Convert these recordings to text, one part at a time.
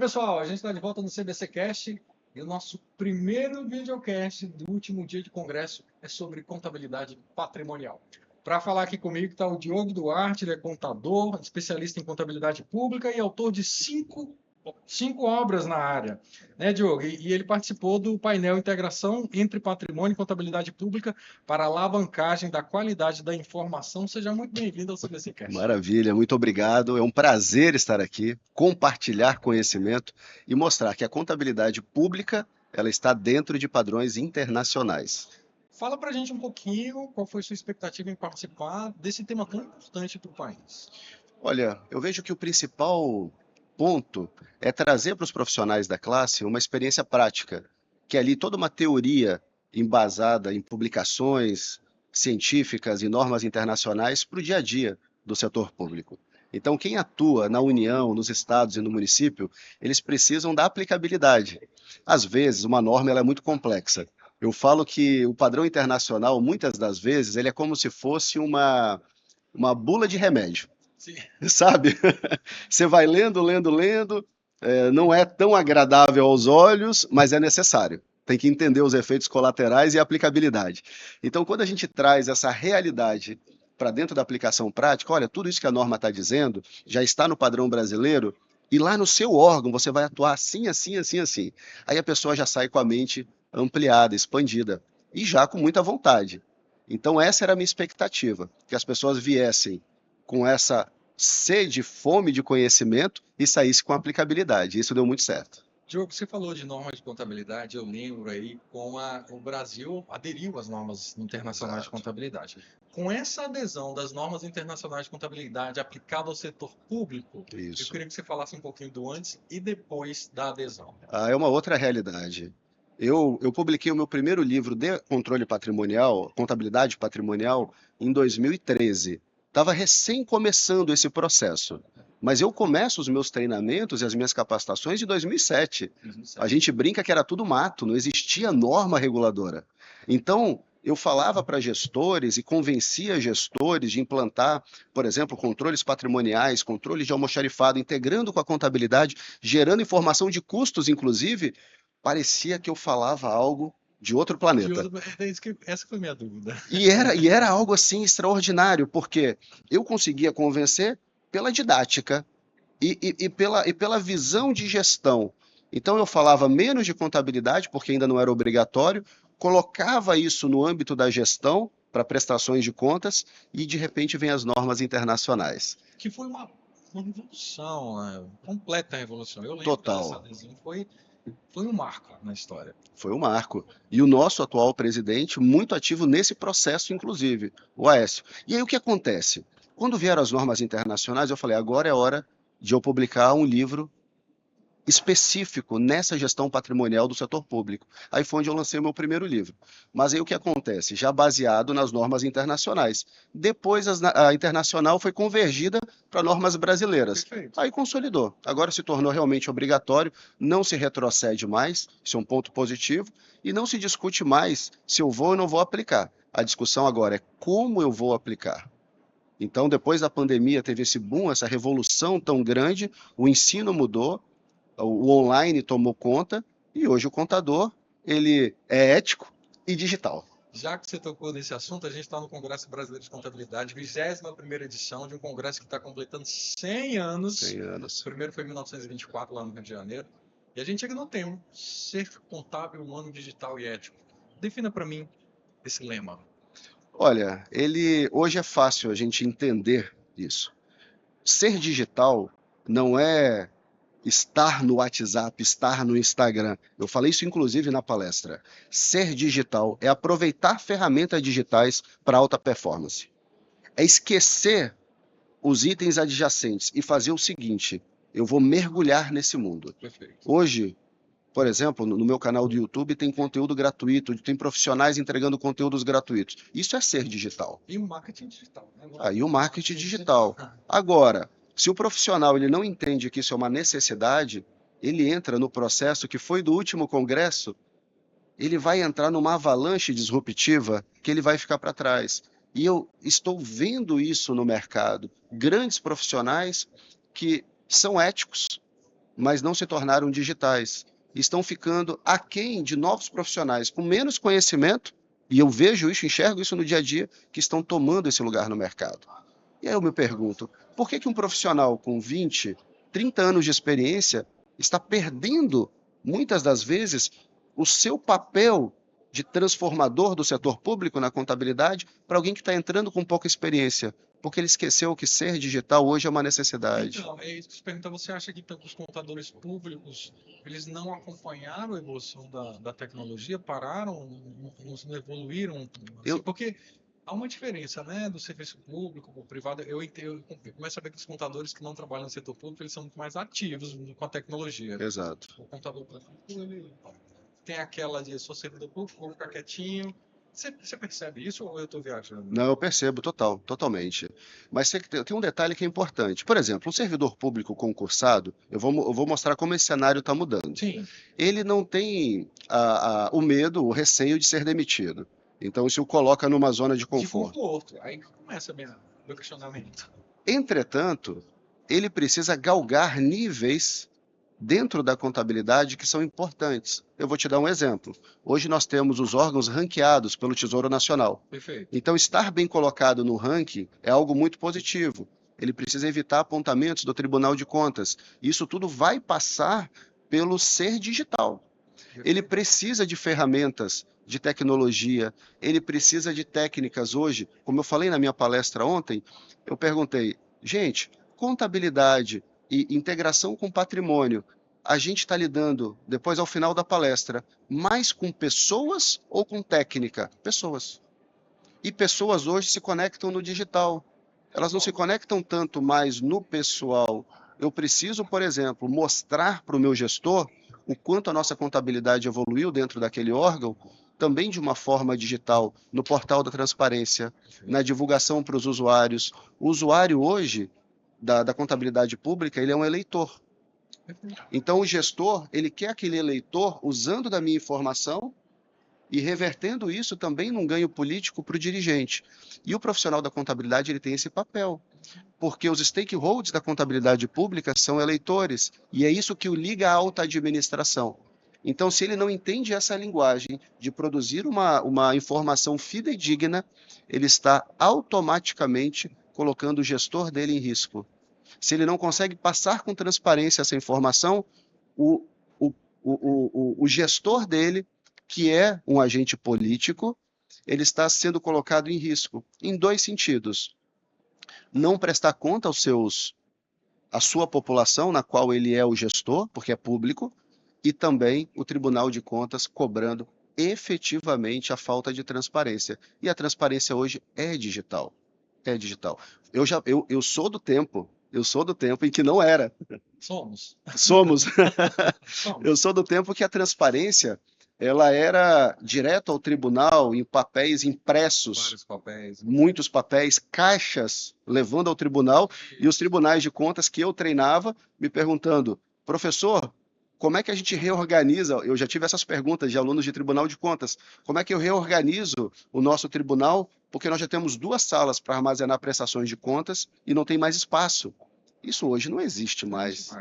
pessoal, a gente está de volta no CBC Cast e o nosso primeiro videocast do último dia de congresso é sobre contabilidade patrimonial. Para falar aqui comigo está o Diogo Duarte, ele é contador, especialista em contabilidade pública e autor de cinco obras na área, né, Diogo? E ele participou do painel Integração entre Patrimônio e Contabilidade Pública para alavancagem da qualidade da informação. Seja muito bem-vindo ao CBC Cast. Maravilha, muito obrigado. É um prazer estar aqui, compartilhar conhecimento e mostrar que a contabilidade pública ela está dentro de padrões internacionais. Fala para a gente um pouquinho qual foi sua expectativa em participar desse tema tão importante para o país. Olha, eu vejo que o principal ponto é trazer para os profissionais da classe uma experiência prática, que é ali toda uma teoria embasada em publicações científicas e normas internacionais para o dia a dia do setor público. Então, quem atua na União, nos estados e no município, eles precisam da aplicabilidade. Às vezes, uma norma ela é muito complexa. Eu falo que o padrão internacional, muitas das vezes, ele é como se fosse uma bula de remédio. Sim. Sabe? Você vai lendo, não é tão agradável aos olhos, mas é necessário. Tem que entender os efeitos colaterais e a aplicabilidade. Então, quando a gente traz essa realidade para dentro da aplicação prática, olha, tudo isso que a norma está dizendo já está no padrão brasileiro e lá no seu órgão você vai atuar assim, assim, assim, assim. Aí a pessoa já sai com a mente ampliada, expandida e já com muita vontade. Então, essa era a minha expectativa, que as pessoas viessem com essa sede, fome de conhecimento e saísse com aplicabilidade. Isso deu muito certo. Diogo, você falou de normas de contabilidade, eu lembro aí como o Brasil aderiu às normas internacionais de contabilidade. Com essa adesão das normas internacionais de contabilidade aplicada ao setor público, eu queria que você falasse um pouquinho do antes e depois da adesão. É uma outra realidade. Eu publiquei o meu primeiro livro de controle patrimonial, contabilidade patrimonial, em 2013. Estava recém começando esse processo. Mas eu começo os meus treinamentos e as minhas capacitações em 2007. A gente brinca que era tudo mato, não existia norma reguladora. Então, eu falava para gestores e convencia gestores de implantar, por exemplo, controles patrimoniais, controles de almoxarifado, integrando com a contabilidade, gerando informação de custos, inclusive. Parecia que eu falava algo de outro planeta. Essa foi a minha dúvida. E era algo assim extraordinário, porque eu conseguia convencer pela didática e pela visão de gestão. Então eu falava menos de contabilidade, porque ainda não era obrigatório, colocava isso no âmbito da gestão para prestações de contas e de repente vem as normas internacionais. Que foi uma revolução, né? Completa revolução. Eu lembro Total. dessa adesão, foi um marco na história. Foi um marco. E o nosso atual presidente, muito ativo nesse processo, inclusive, o Aécio. E aí o que acontece? Quando vieram as normas internacionais, eu falei, agora é hora de eu publicar um livro específico nessa gestão patrimonial do setor público. Aí foi onde eu lancei o meu primeiro livro. Mas aí o que acontece? Já baseado nas normas internacionais. Depois a internacional foi convergida para normas brasileiras. Perfeito. Aí consolidou. Agora se tornou realmente obrigatório, não se retrocede mais, isso é um ponto positivo, e não se discute mais se eu vou ou não vou aplicar. A discussão agora é como eu vou aplicar. Então, depois da pandemia, teve esse boom, essa revolução tão grande, o ensino mudou, o online tomou conta e hoje o contador ele é ético e digital. Já que você tocou nesse assunto, a gente está no Congresso Brasileiro de Contabilidade, 21ª edição de um congresso que está completando 100 anos. 100 anos. O primeiro foi em 1924, lá no Rio de Janeiro. E a gente ainda não tem ser contábil, humano, digital e ético. Defina para mim esse lema. Olha, hoje é fácil a gente entender isso. Ser digital não é estar no WhatsApp, estar no Instagram. Eu falei isso inclusive na palestra. Ser digital é aproveitar ferramentas digitais para alta performance. É esquecer os itens adjacentes e fazer o seguinte, eu vou mergulhar nesse mundo. Perfeito. Hoje, por exemplo, no meu canal do YouTube tem conteúdo gratuito, tem profissionais entregando conteúdos gratuitos. Isso é ser digital. E o marketing digital. Né? Aí o marketing digital. Agora, se o profissional ele não entende que isso é uma necessidade, ele entra no processo que foi do último congresso, ele vai entrar numa avalanche disruptiva que ele vai ficar para trás. E eu estou vendo isso no mercado. Grandes profissionais que são éticos, mas não se tornaram digitais. Estão ficando aquém de novos profissionais com menos conhecimento, e eu vejo isso, enxergo isso no dia a dia, que estão tomando esse lugar no mercado. E aí eu me pergunto, por que que um profissional com 20, 30 anos de experiência está perdendo, muitas das vezes, o seu papel de transformador do setor público na contabilidade para alguém que está entrando com pouca experiência? Porque ele esqueceu que ser digital hoje é uma necessidade. Então, é isso que eu te pergunto. Você acha que os contadores públicos, eles não acompanharam a evolução da tecnologia, pararam, não evoluíram? Assim, Eu, porque há uma diferença, né, do serviço público para o privado. Eu começo a ver que os contadores que não trabalham no setor público, eles são muito mais ativos com a tecnologia. exato. O contador público, ele tem aquela de sou servidor público, vou ficar quietinho. Você percebe isso ou eu estou viajando? Não, eu percebo totalmente. Mas tem um detalhe que é importante. Por exemplo, um servidor público concursado, eu vou mostrar como esse cenário está mudando. Sim, Ele não tem o medo, o receio de ser demitido. Então, isso o coloca numa zona de de conforto. conforto. Aí começa meu questionamento. Entretanto, ele precisa galgar níveis dentro da contabilidade que são importantes. Eu vou te dar um exemplo. Hoje nós temos os órgãos ranqueados pelo Tesouro Nacional. Perfeito. Então, estar bem colocado no ranking é algo muito positivo. Ele precisa evitar apontamentos do Tribunal de Contas. Isso tudo vai passar pelo ser digital. Ele precisa de ferramentas, de tecnologia, ele precisa de técnicas hoje. Como eu falei na minha palestra ontem, eu perguntei, gente, contabilidade e integração com patrimônio, a gente está lidando, depois ao final da palestra, mais com pessoas ou com técnica? Pessoas. E pessoas hoje se conectam no digital. Elas não se conectam tanto mais no pessoal. Eu preciso, por exemplo, mostrar para o meu gestor o quanto a nossa contabilidade evoluiu dentro daquele órgão, também de uma forma digital, no portal da transparência, na divulgação para os usuários. O usuário hoje da contabilidade pública, ele é um eleitor. Então o gestor, ele quer aquele eleitor usando da minha informação e revertendo isso também num ganho político para o dirigente. E o profissional da contabilidade ele tem esse papel, porque os stakeholders da contabilidade pública são eleitores, e é isso que o liga à alta administração. Então, se ele não entende essa linguagem de produzir uma informação fidedigna, ele está automaticamente colocando o gestor dele em risco. Se ele não consegue passar com transparência essa informação, o, o gestor dele, que é um agente político, ele está sendo colocado em risco, em dois sentidos. Não prestar conta à sua população, na qual ele é o gestor, porque é público, e também o Tribunal de Contas cobrando efetivamente a falta de transparência. E a transparência hoje é digital. É digital. Eu sou do tempo em que não era. Somos. Somos. Somos. Eu sou do tempo que a transparência ela era direto ao tribunal, em papéis impressos, Vários papéis. muitos papéis, caixas, levando ao tribunal, e os tribunais de contas que eu treinava me perguntando, professor, como é que a gente reorganiza? Eu já tive essas perguntas de alunos de tribunal de contas. Como é que eu reorganizo o nosso tribunal? Porque nós já temos 2 salas para armazenar prestações de contas e não tem mais espaço. Isso hoje não existe mais.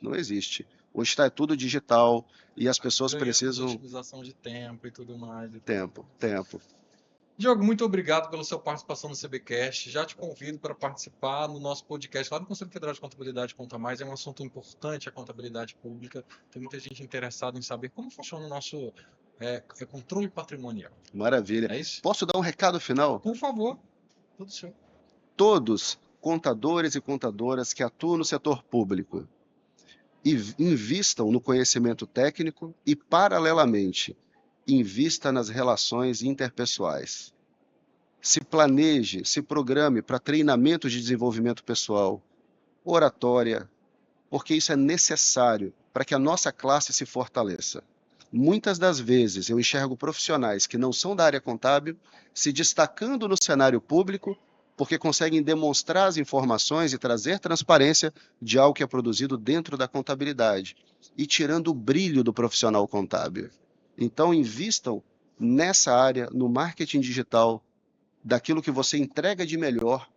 Não existe. Hoje está tudo digital e as pessoas precisam... Otimização de tempo e tudo mais. Tempo. Diogo, muito obrigado pela sua participação no CBcast. Já te convido para participar no nosso podcast lá no Conselho Federal de Contabilidade Conta Mais. É um assunto importante a contabilidade pública. Tem muita gente interessada em saber como funciona o nosso controle patrimonial. Maravilha. É isso? Posso dar um recado final? Por favor. Tudo certo. Todos, contadores e contadoras que atuam no setor público, invistam no conhecimento técnico e, paralelamente, invista nas relações interpessoais. Se planeje, se programe para treinamento de desenvolvimento pessoal, oratória, porque isso é necessário para que a nossa classe se fortaleça. Muitas das vezes eu enxergo profissionais que não são da área contábil se destacando no cenário público porque conseguem demonstrar as informações e trazer transparência de algo que é produzido dentro da contabilidade e tirando o brilho do profissional contábil. Então, invistam nessa área, no marketing digital, daquilo que você entrega de melhor,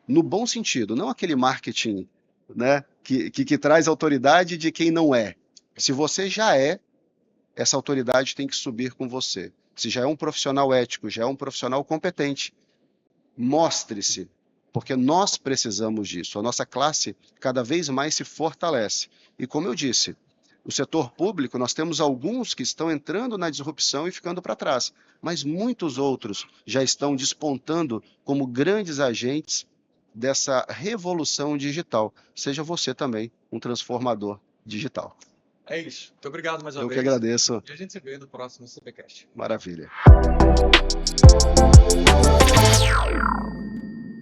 no bom sentido, não aquele marketing né? Que traz autoridade de quem não é. Se você já é, essa autoridade tem que subir com você. Se já é um profissional ético, já é um profissional competente, mostre-se, porque nós precisamos disso. A nossa classe cada vez mais se fortalece. E como eu disse, o setor público, nós temos alguns que estão entrando na disrupção e ficando para trás, mas muitos outros já estão despontando como grandes agentes dessa revolução digital. Seja você também um transformador digital. É isso. Muito obrigado mais uma Eu vez. que agradeço. E a gente se vê no próximo CPCast. Maravilha.